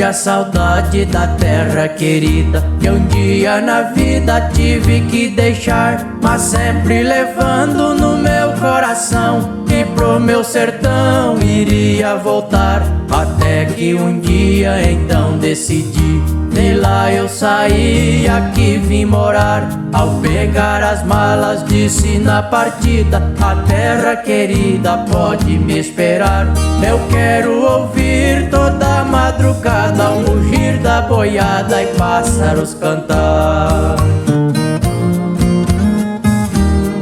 a saudade da terra querida que um dia na vida tive que deixar, mas sempre levando no meu coração que pro meu sertão iria voltar. Até que um dia então decidi, de lá eu saí, aqui vim morar. Ao pegar as malas disse na partida, a terra querida pode me esperar. Eu quero ouvir toda madrugada o mugir da boiada e pássaros cantar.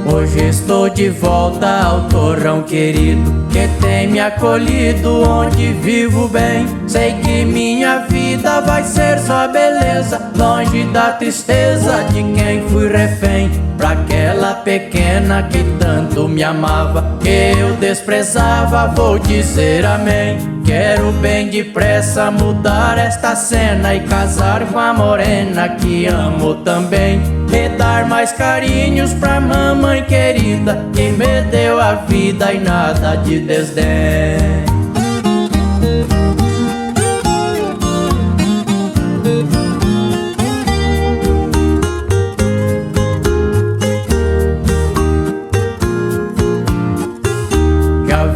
Hoje estou de volta ao torrão querido que tem me acolhido, onde vivo bem. Sei que minha vida vai ser só beleza, longe da tristeza de quem fui refém. Pra aquela pequena que tanto me amava, que eu desprezava, vou dizer amém. Quero bem depressa mudar esta cena e casar com a morena que amo também, e dar mais carinhos pra mamãe querida que me deu a vida e nada de desdém.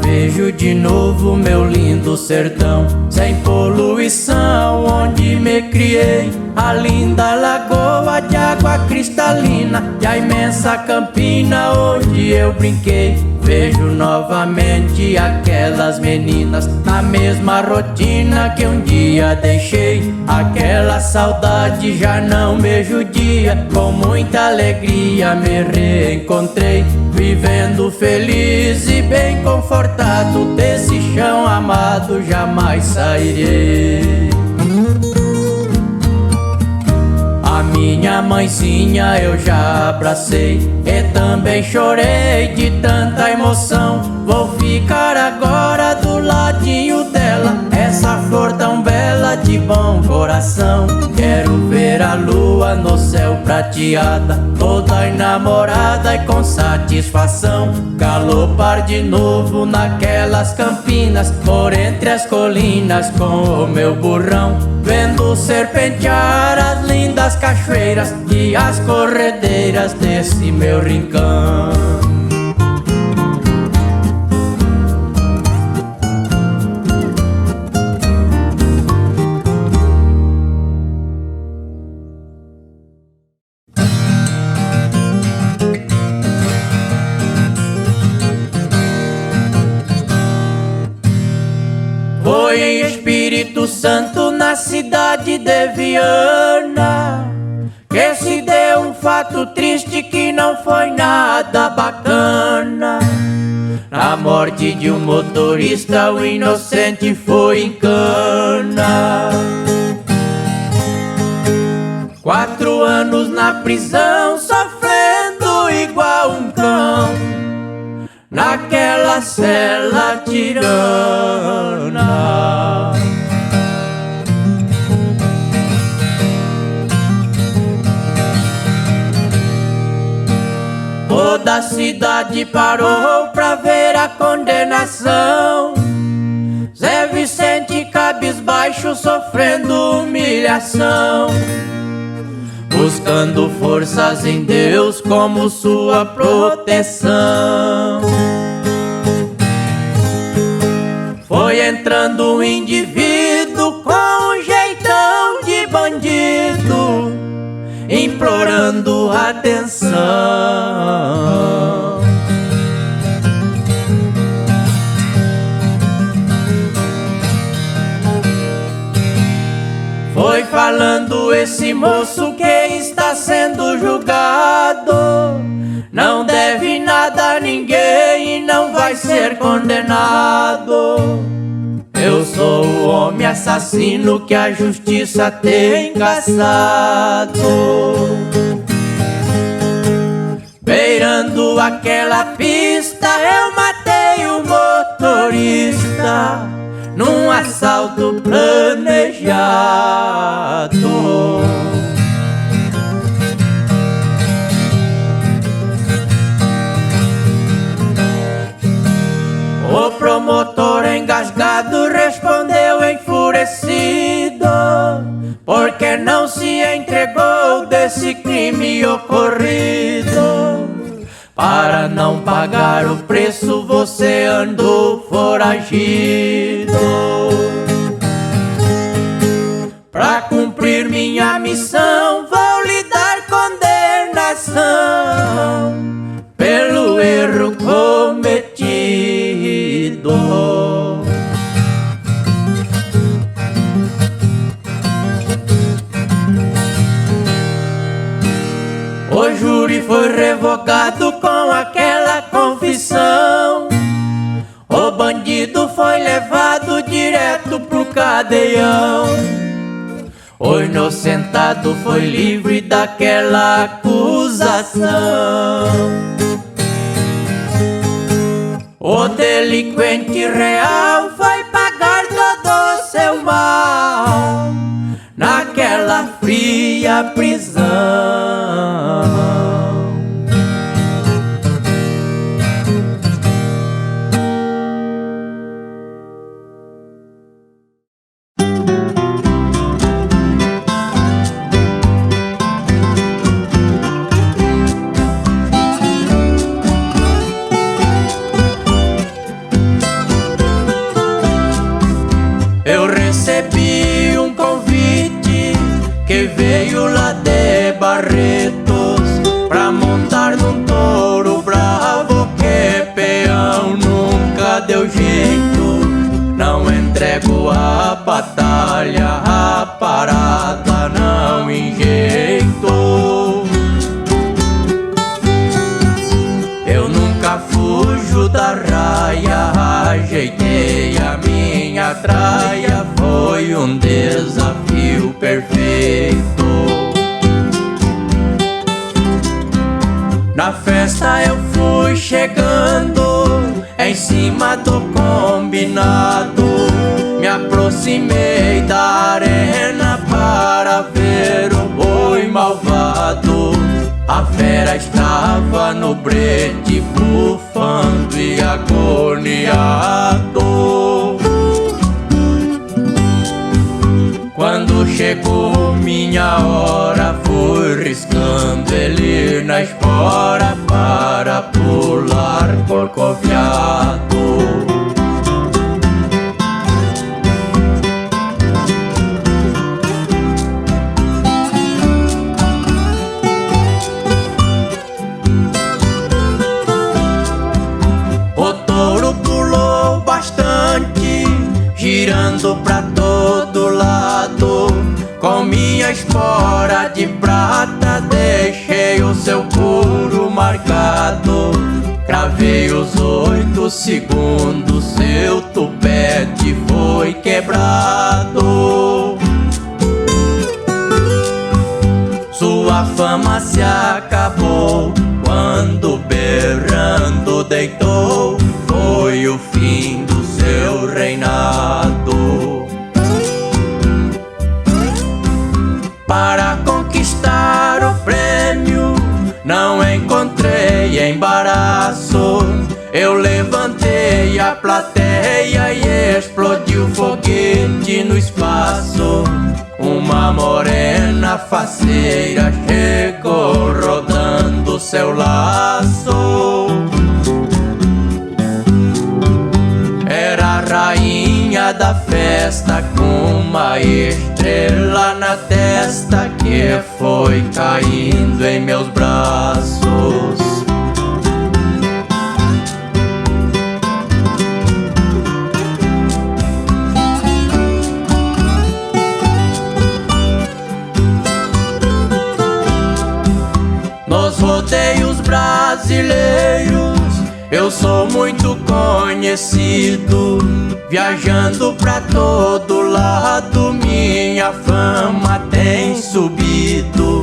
Vejo de novo meu lindo sertão, sem poluição, onde me criei. A linda lagoa de água cristalina e a imensa campina onde eu brinquei. Vejo novamente aquelas meninas na mesma rotina que um dia deixei. Aquela saudade já não me judia, com muita alegria me reencontrei, vivendo feliz e bem confortado. Desse chão amado jamais sairei. A minha mãezinha eu já abracei e também chorei de tanta emoção. Vou ficar agora do ladinho dela, essa flor tão bela de bom coração. Quero ver a lua no céu prateada, toda enamorada e com satisfação. Galopar de novo naquelas campinas, por entre as colinas com o meu burrão, vendo serpentear as lindas cachoeiras e as corredeiras desse meu rincão. Foi em Espírito Santo, na cidade de Viana, que se deu um fato triste que não foi nada bacana. Na morte de um motorista, o inocente foi em cana. 4 anos na prisão, sofrendo igual um cão, naquela cela tirana. Toda a cidade parou pra ver a condenação. Zé Vicente cabisbaixo, sofrendo humilhação, buscando forças em Deus como sua proteção. Foi entrando um indivíduo com um jeitão de bandido, implorando atenção. Foi falando esse moço que está sendo julgado, não deve nada a ninguém e não vai ser condenado. Eu sou o homem assassino que a justiça tem caçado. Beirando aquela pista eu matei o motorista num assalto planejado. O promotor engasgado respondeu enfurecido: que não se entregou desse crime ocorrido. Para não pagar o preço você andou foragido. Pra cumprir minha missão vou lhe dar condenação pelo erro cometido. O júri foi revogado com aquela confissão. O bandido foi levado direto pro cadeião. O inocentado foi livre daquela acusação. O delinquente real vai pagar todo o seu mal naquela fria prisão. Eu recebi um convite que veio lá de Barretos pra montar num touro bravo que peão nunca deu jeito. Não entrego a batalha, a parada não enjeito. Eu nunca fujo da raia, ajeitei a minha traia, foi um desafio perfeito. Na festa eu fui chegando em cima do combinado. Me aproximei da arena para ver o boi malvado. A fera estava no brete, bufando e agoniado. Quando chegou minha hora, fui riscando ele na espora para pular corcoviado. O touro pulou bastante, girando pra todo lado. Com minha espora de prata deixei o seu couro marcado. Cravei os 8 segundos, seu tupete foi quebrado. Sua fama se acabou quando berrando deitou. Foi o fim do seu reinado. Para conquistar o prêmio não encontrei embaraço. Eu levantei a plateia e explodiu foguete no espaço. Uma morena faceira chegou rodando seu laço. Era a rainha da festa com uma estrela na testa que foi caindo em meus braços. Nos rodeios brasileiros eu sou muito conhecido. Viajando pra todo lado minha fama tem subido.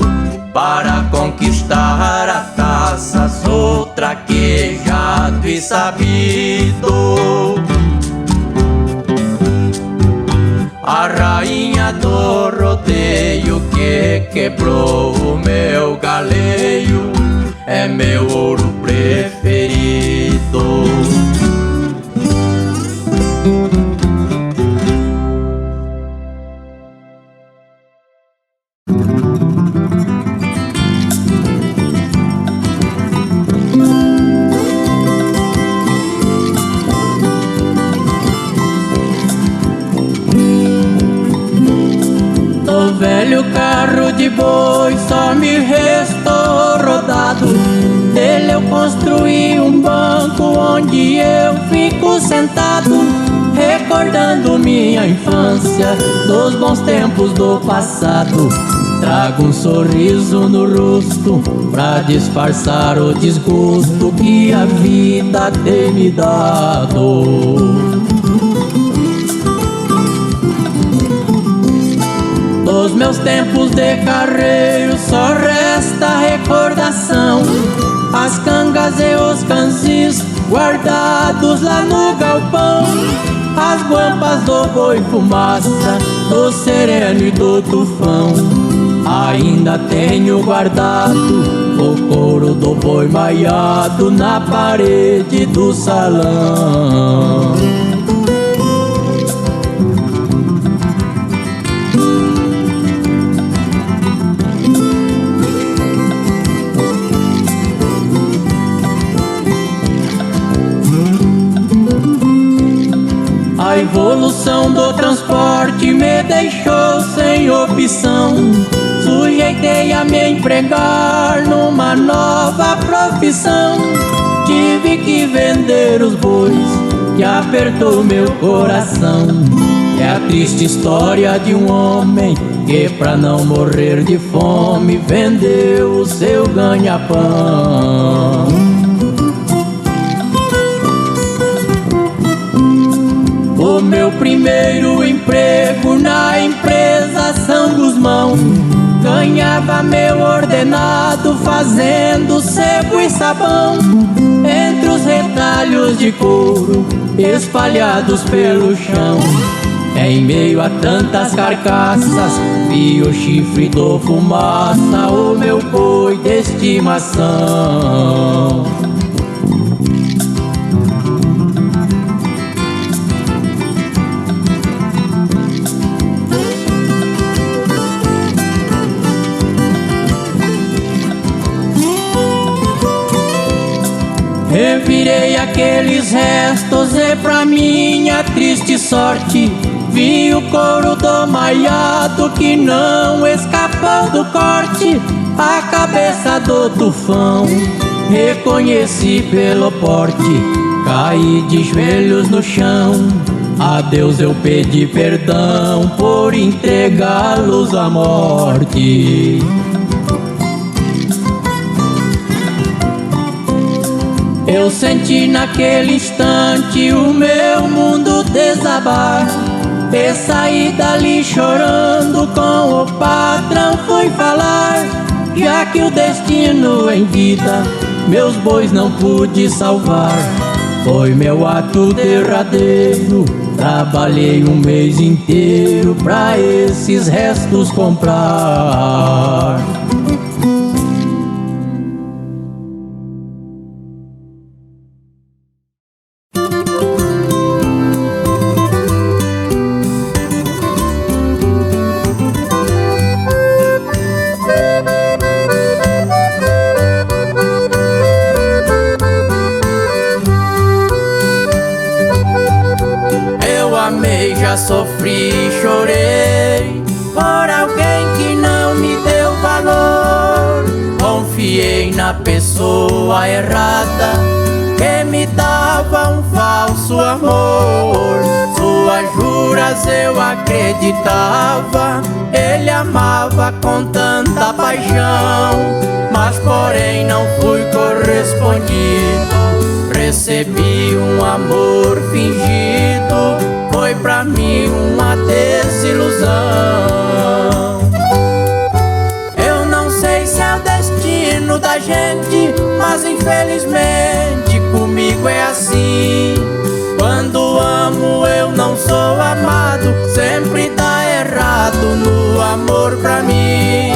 Para conquistar a taça sou traquejado e sabido. A rainha do rodeio que quebrou o meu galeio é meu ouro preferido. Do velho carro de boi só me restou rodado. Dele eu construí um banco onde eu fico sentado, recordando minha infância, dos bons tempos do passado. Trago um sorriso no rosto pra disfarçar o desgosto que a vida tem me dado. Dos meus tempos de carreiro só resta recordação, as cangas e os canzis guardados lá no galpão, as guampas do boi fumaça, do sereno e do tufão. Ainda tenho guardado o couro do boi maiado na parede do salão. A evolução do transporte me deixou sem opção. Sujeitei a me empregar numa nova profissão. Tive que vender os bois, que apertou meu coração. É a triste história de um homem que, pra não morrer de fome, vendeu o seu ganha-pão. O meu primeiro emprego na empresa São Guzmão, ganhava meu ordenado fazendo sebo e sabão. Entre os retalhos de couro espalhados pelo chão, em meio a tantas carcaças, vi o chifre do fumaça, o meu boi de estimação. Revirei aqueles restos e, pra minha triste sorte, vi o couro do maiado que não escapou do corte. A cabeça do tufão reconheci pelo porte, caí de joelhos no chão. A Deus eu pedi perdão por entregá-los à morte. Eu senti naquele instante o meu mundo desabar, e saí dali chorando, com o patrão fui falar. Já que o destino em vida meus bois não pude salvar, foi meu ato derradeiro. Trabalhei um mês inteiro pra esses restos comprar. Já sofri e chorei por alguém que não me deu valor. Confiei na pessoa errada que me dava um falso amor. Suas juras eu acreditava, ele amava com tanta paixão, mas porém não fui correspondido. Recebi um amor fingido, foi pra mim uma desilusão. Eu não sei se é o destino da gente, mas infelizmente comigo é assim. Quando amo eu não sou amado, sempre dá errado no amor pra mim.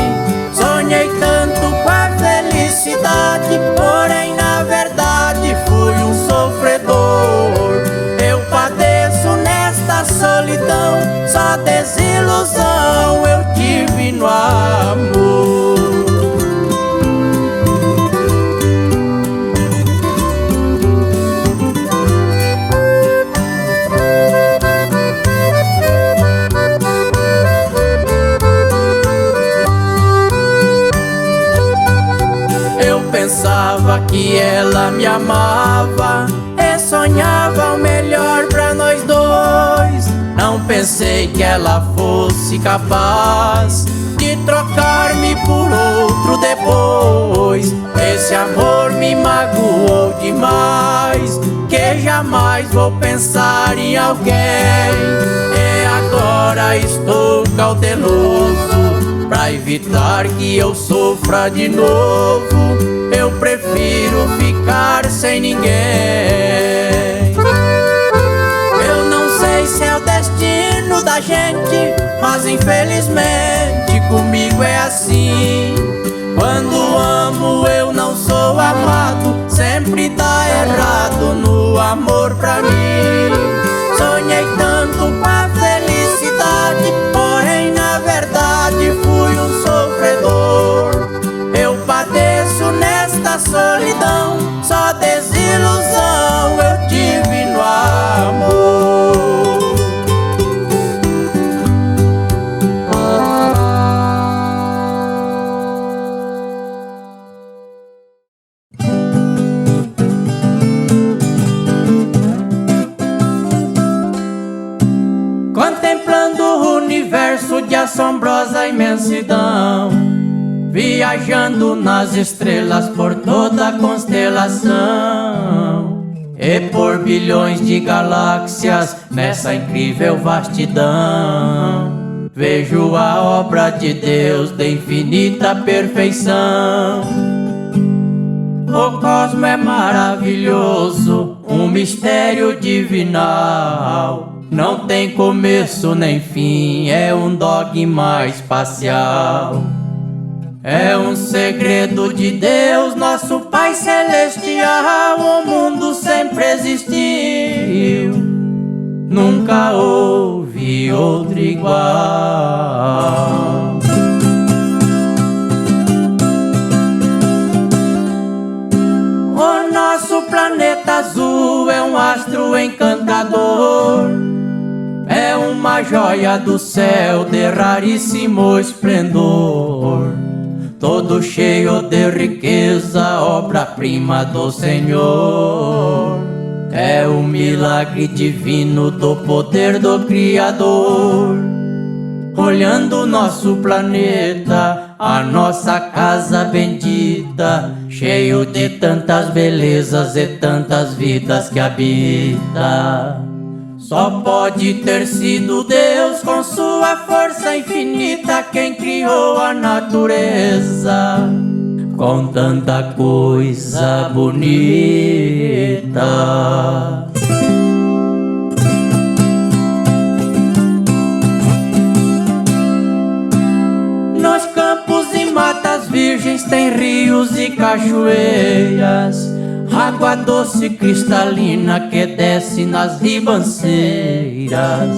Sonhei tanto com a felicidade, porém na verdade fui um sofredor. Eu padeço nesta solidão, só desilusão eu tive no amor. pensava que ela me amava e sonhava o melhor pra nós dois. Não pensei que ela fosse capaz de trocar-me por outro depois. Esse amor me magoou demais, que jamais vou pensar em alguém. E agora estou cauteloso pra evitar que eu sofra de novo. Eu prefiro ficar sem ninguém. Eu não sei se é o destino da gente, mas infelizmente comigo é assim. Quando amo eu não sou amado, sempre dá errado no amor pra mim. Sonhei tanto com a felicidade, porém na verdade fui um sofredor. Eu padeço nesta solidão, só desilusão eu tive no amor. Contemplando o universo de assombrosa imensidão, viajando nas estrelas por toda a constelação e por bilhões de galáxias nessa incrível vastidão, vejo a obra de Deus de infinita perfeição. O cosmo é maravilhoso, um mistério divinal. Não tem começo nem fim, é um dogma espacial. É um segredo de Deus, nosso Pai Celestial. O mundo sempre existiu, nunca houve outro igual. O nosso planeta azul é um astro encantador, é uma joia do céu de raríssimo esplendor, todo cheio de riqueza, obra-prima do Senhor. É o milagre divino do poder do Criador. Olhando o nosso planeta, a nossa casa bendita, cheio de tantas belezas e tantas vidas que habita. Só pode ter sido Deus com sua força infinita quem criou a natureza com tanta coisa bonita. Nos campos e matas virgens tem rios e cachoeiras, água doce cristalina que desce nas ribanceiras,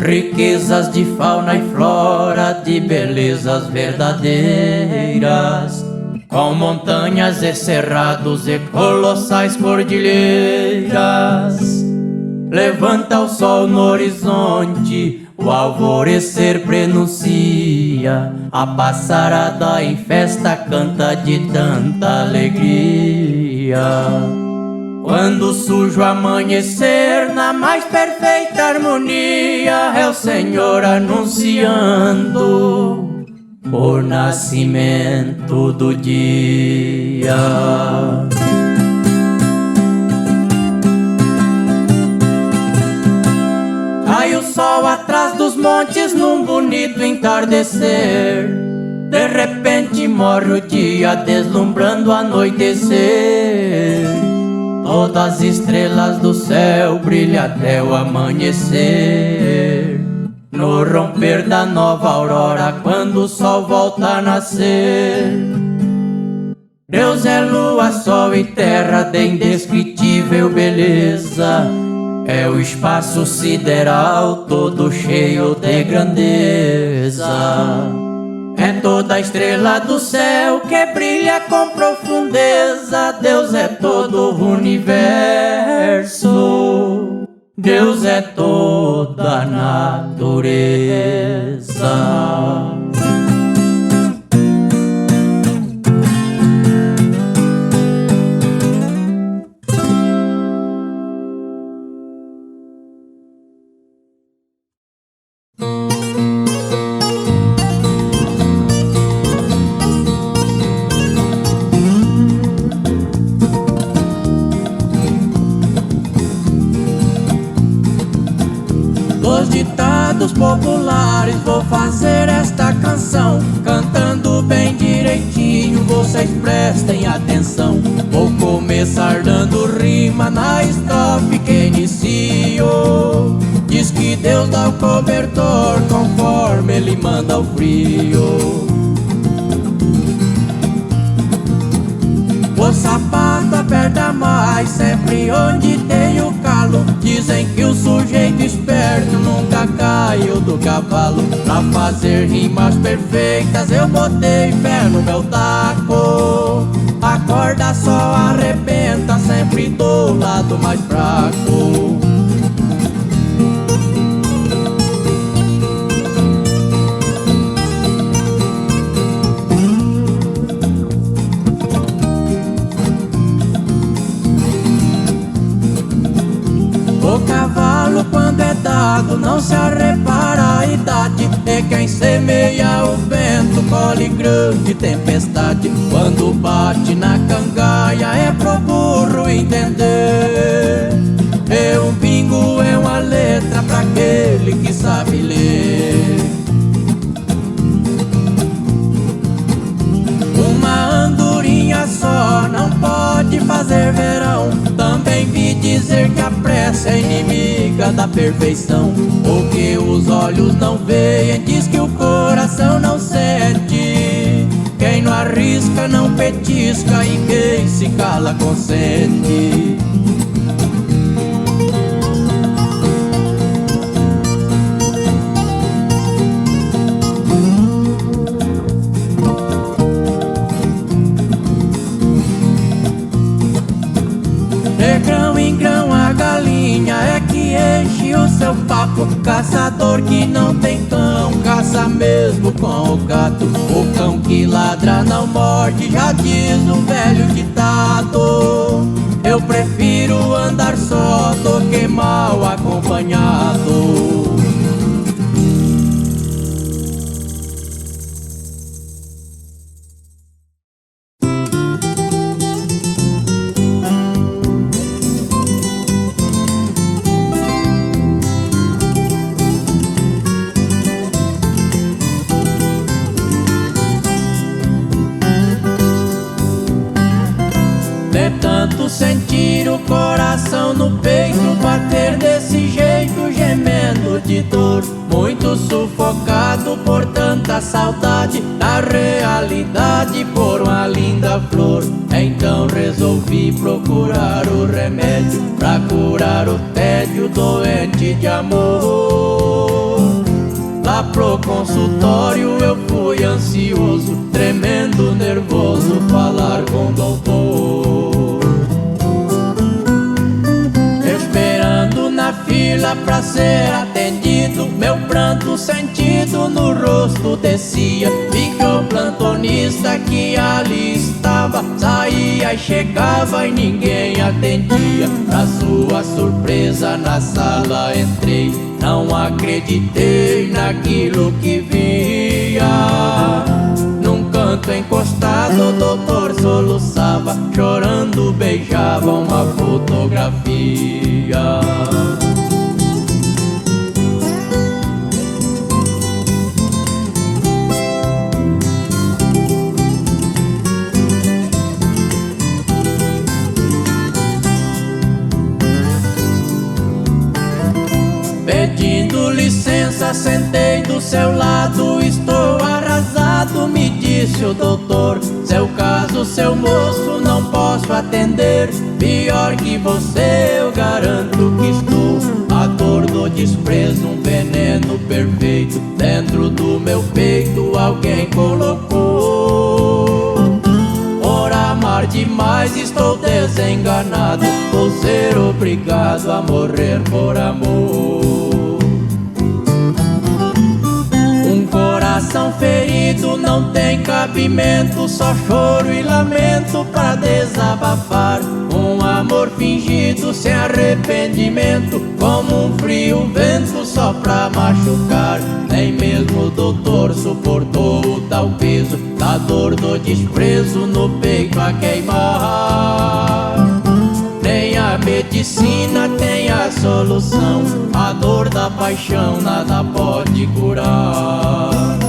riquezas de fauna e flora, de belezas verdadeiras, com montanhas e cerrados e colossais cordilheiras. Levanta o sol no horizonte, o alvorecer prenuncia, a passarada em festa canta de tanta alegria. Quando surge o amanhecer na mais perfeita harmonia, é o Senhor anunciando o nascimento do dia. Cai o sol atrás dos montes num bonito entardecer, de repente morre o dia deslumbrando o anoitecer. Todas as estrelas do céu brilham até o amanhecer, no romper da nova aurora, quando o sol volta a nascer. Deus é lua, sol e terra de indescritível beleza, é o espaço sideral todo cheio de grandeza. É toda a estrela do céu que brilha com profundeza. Deus é todo o universo, Deus é toda a natureza. Mas vou fazer esta canção cantando bem direitinho, vocês prestem atenção. Vou começar dando rima na estrofe que inicio. Diz que Deus dá o cobertor conforme Ele manda o frio. O sapato aperta mais sempre onde tem o calo. Dizem que o sujeito esperto nunca caiu do cavalo. Pra fazer rimas perfeitas eu botei fé no meu taco. A corda só arrebenta sempre do lado mais fraco. O cavalo quando é dado não se repara a idade. E quem semeia o vento colhe grande tempestade. Quando bate na cangaia é pro burro entender. E um pingo é uma letra pra aquele que sabe ler. Uma andorinha só não pode fazer verão. Também vi dizer que a pressa é inimiga da perfeição. O que os olhos não veem diz que o coração não sente. Quem não arrisca não petisca e quem se cala consente. De grão em grão a galinha é que enche o seu papo. Caçador que não tem cão caça mesmo com o gato. O cão que ladra não morde, já diz um velho ditado. Eu prefiro andar só do que mal acompanhado. De tanto sentir o coração no peito bater desse jeito, gemendo de dor, muito sufocado por tanta saudade da realidade por uma linda flor. Então resolvi procurar o remédio pra curar o tédio doente de amor. Lá pro consultório eu fui ansioso, tremendo, nervoso, falar com o doutor. Esperando na fila pra ser atendido, meu pranto sentido no rosto descia. Vi que o plantonista que ali estava saía e chegava e ninguém atendia. Pra sua surpresa na sala entrei, não acreditei naquilo que via. Num canto encostado o doutor soluçava, chorando beijava uma fotografia. Pedindo licença, sentei do seu lado. Estou arrasado, me disse o doutor. Seu caso, seu moço, não posso atender. Pior que você, eu garanto que estou. A dor do desprezo, um veneno perfeito dentro do meu peito alguém colocou. Por amar demais estou desenganado, vou ser obrigado a morrer por amor. Coração ferido não tem cabimento, só choro e lamento pra desabafar. Um amor fingido sem arrependimento, como um frio vento só pra machucar. Nem mesmo o doutor suportou o tal peso da dor do desprezo no peito a queimar. Nem a medicina tem a solução, a dor da paixão nada pode curar.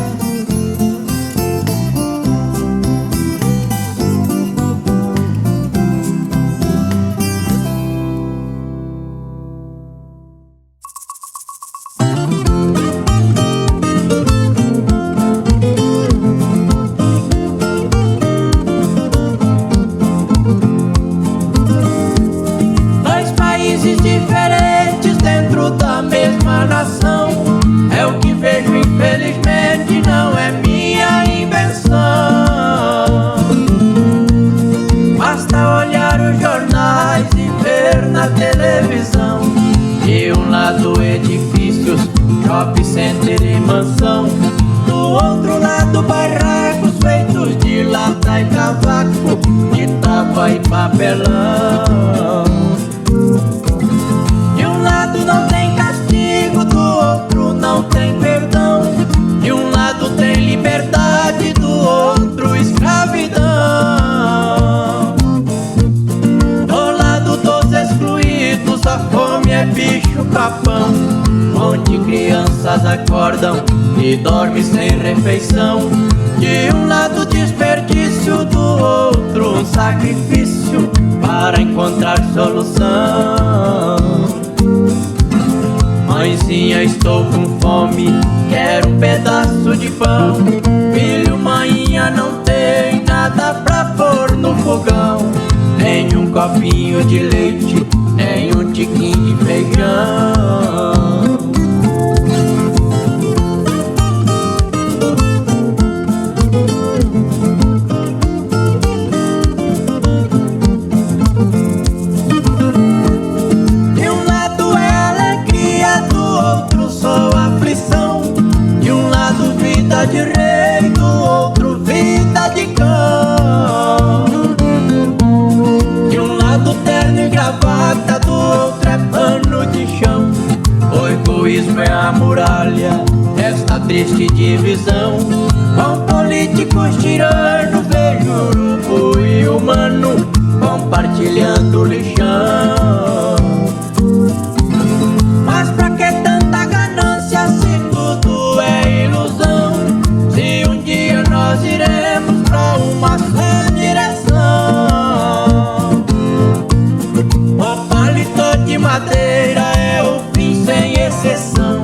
Diferentes dentro da mesma nação, é o que vejo, infelizmente não é minha invenção. Basta olhar os jornais e ver na televisão, de um lado edifícios, shopping center e mansão, do outro lado barracos feitos de lata e cavaco, de tábua e papelão. De um lado não tem castigo, do outro não tem perdão. De um lado tem liberdade, do outro escravidão. Do lado dos excluídos a fome é bicho papão, onde crianças acordam e dormem sem refeição. De um lado desperdício, do outro um sacrifício para encontrar solução. Mãezinha, estou com fome, quero um pedaço de pão. Filho, mainha, não tem nada pra pôr no fogão, nem um copinho de leite, nem um tiquinho de feijão. De rei, do outro vida de cão. De um lado terno e gravata, do outro é pano de chão. O egoísmo é a muralha desta triste divisão. Com políticos tirando, vejo urubu e humano compartilhando lixão. Mas pra que tanta ganância se tudo é ilusão? Nós iremos pra uma só direção. O paletó de madeira é o fim sem exceção.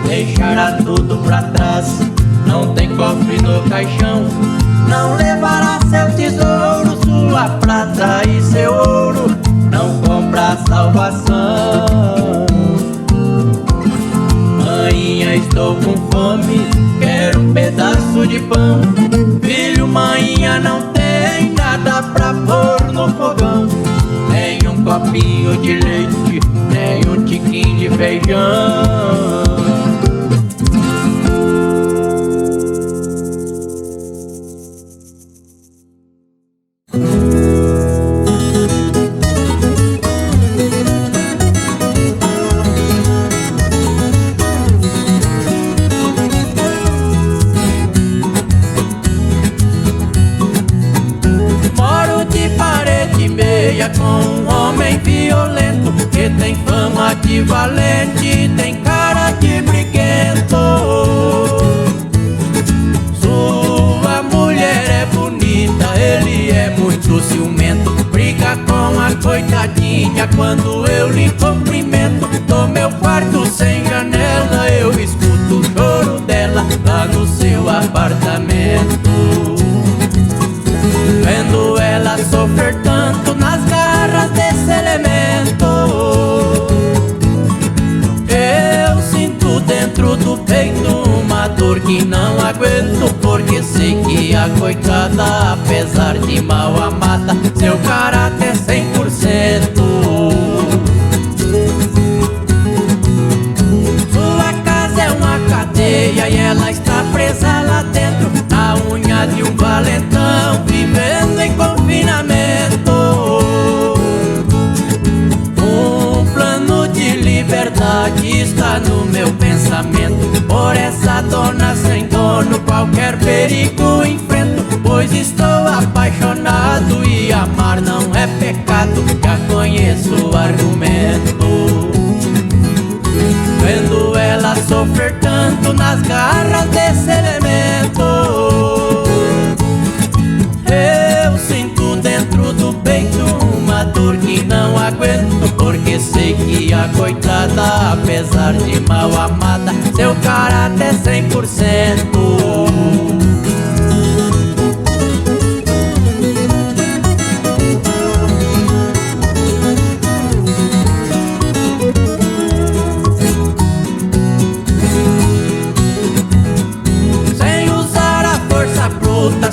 Deixará tudo pra trás, não tem cofre no caixão. Não levará seu tesouro, sua prata e seu ouro, não compra a salvação. Mainha, estou com fome, quero um pedaço de pão. Filho, mainha, não tem nada pra pôr no fogão, nem um copinho de leite, nem um tiquinho de feijão. Com um homem violento que tem fama de valente, tem cara de briguento. Sua mulher é bonita, ele é muito ciumento. Briga com a coitadinha quando eu lhe cumprimento. Do meu quarto sem janela eu escuto o choro dela lá no seu apartamento. Vendo ela sofrer tanto nas garras desse elemento, eu sinto dentro do peito uma dor que não aguento, porque sei que a coitada, apesar de mal amada, seu caráter é 100%. Sua casa é uma cadeia e ela está presa lá dentro, na unha de um valentão, vivendo em confinamento. Um plano de liberdade está no meu pensamento. Por essa dona sem dono, qualquer perigo enfrento, pois estou apaixonado e amar não é pecado. Já conheço o argumento. Vendo caráter 100%.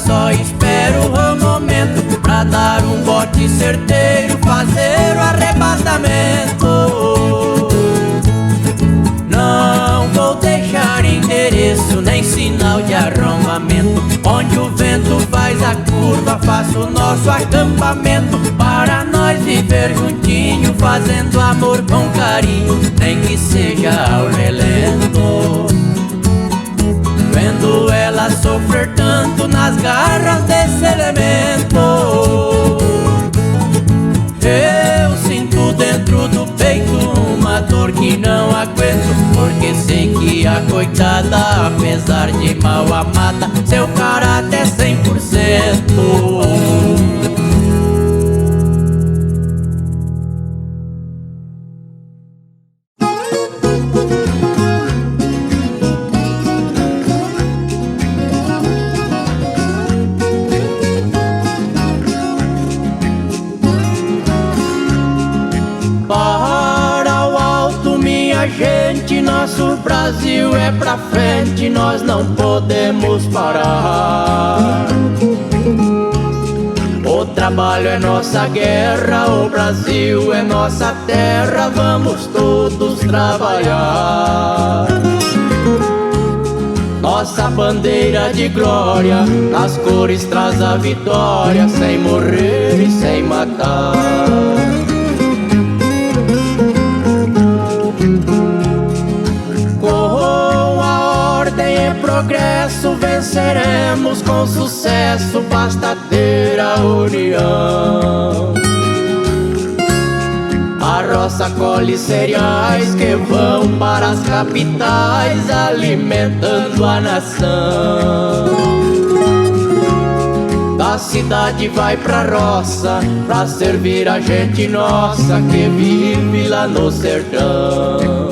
Só espero o momento pra dar um bote certeiro, fazer o arrebatamento. Não vou deixar endereço nem sinal de arrombamento. Onde o vento faz a curva, faço o nosso acampamento, para nós viver juntinho, fazendo amor com carinho, nem que seja ao relento. Vendo ela sofrer tanto nas garras desse elemento, eu sinto dentro do peito uma dor que não aguento, porque sei que a coitada, apesar de mal amada, seu caráter é 100%. Gente, nosso Brasil é pra frente, nós não podemos parar. O trabalho é nossa guerra, o Brasil é nossa terra, vamos todos trabalhar. Nossa bandeira de glória, nas cores traz a vitória, sem morrer e sem matar. Progresso venceremos com sucesso, basta ter a união. A roça colhe cereais que vão para as capitais, alimentando a nação. Da cidade vai pra roça, pra servir a gente nossa que vive lá no sertão.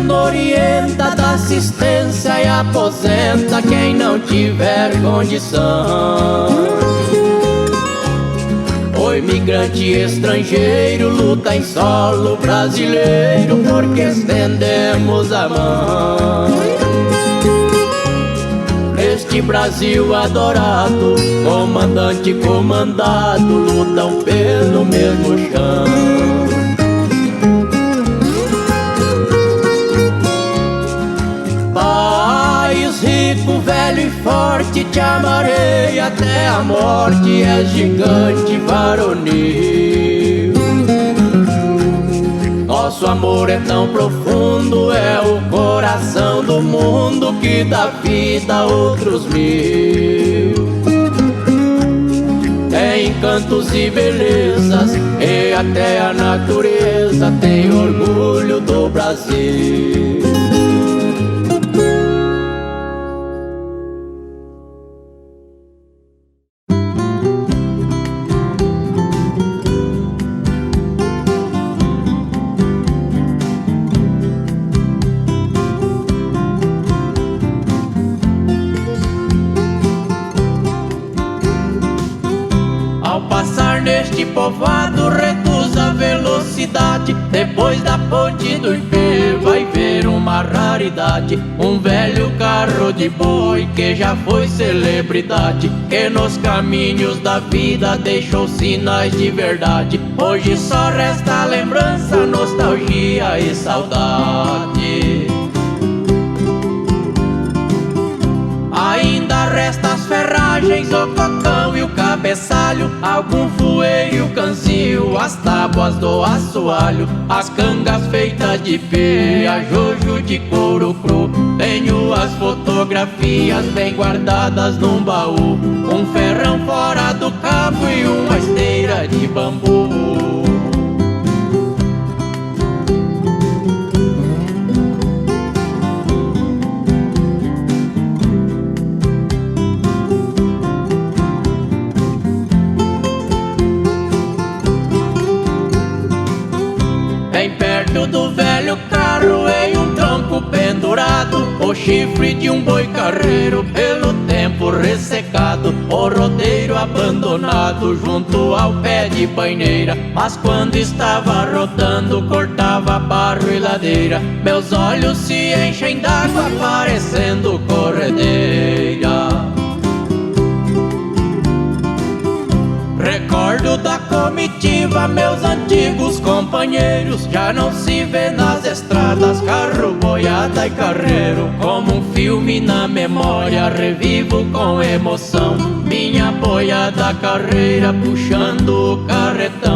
Orienta, dá assistência e aposenta quem não tiver condição. O imigrante estrangeiro luta em solo brasileiro, porque estendemos a mão. Neste Brasil adorado, comandante e comandado lutam pelo mesmo chão. Rico, velho e forte, te amarei até a morte, és gigante varonil. Nosso amor é tão profundo, é o coração do mundo que dá vida a outros mil. Tem encantos e belezas, e até a natureza tem orgulho do Brasil. Neste povoado reduz a velocidade, depois da ponte do Ipê vai ver uma raridade, um velho carro de boi que já foi celebridade, que nos caminhos da vida deixou sinais de verdade. Hoje só resta lembrança, nostalgia e saudade. Ainda resta as ferragens, o cocão e o cabeçalho, algum fueiro, canzil, as tábuas do assoalho, as cangas feitas de pé, a jojo de couro cru. Tenho as fotografias bem guardadas num baú, um ferrão fora do cabo e uma esteira de bambu. do velho carro em um tronco pendurado, o chifre de um boi carreiro pelo tempo ressecado, o rodeiro abandonado junto ao pé de paineira. Mas quando estava rodando cortava barro e ladeira, meus olhos se enchem d'água parecendo corredeira. Recordo da comitiva, meus antigos companheiros, já não se vê nas estradas carro, boiada e carreiro. Como um filme na memória, revivo com emoção minha boiada carreira puxando o carretão.